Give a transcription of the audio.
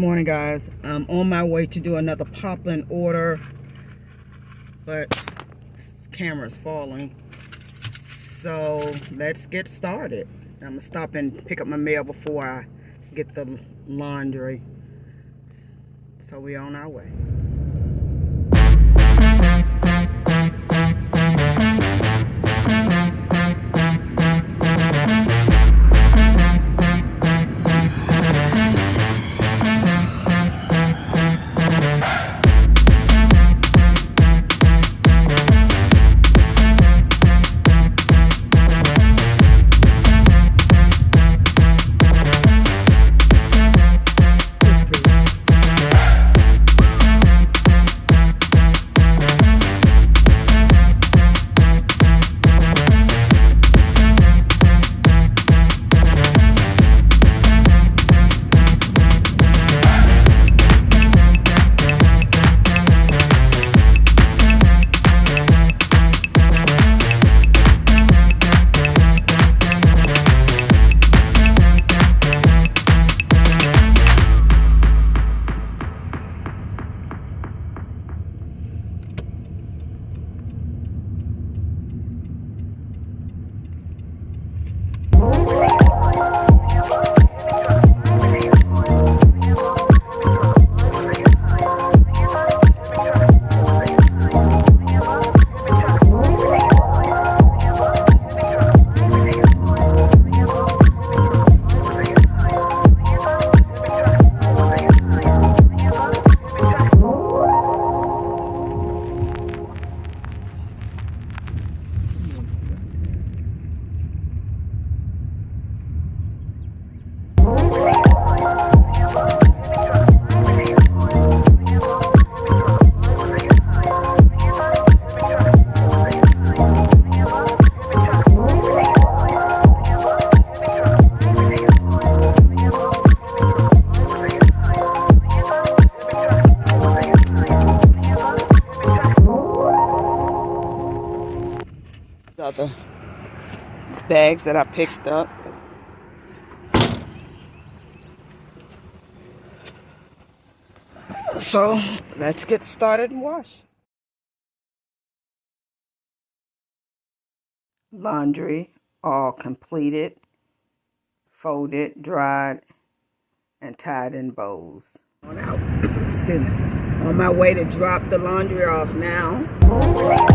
morning, guys. I'm on my way to do another Poplin order, but this camera's falling. So let's get started. I'm gonna stop and pick up my mail before I get the laundry. So we're on our way. Other bags that I picked up. So let's get started and wash. Laundry all completed, folded, dried, and tied in bows. On out. Excuse me. On my way to drop the laundry off now.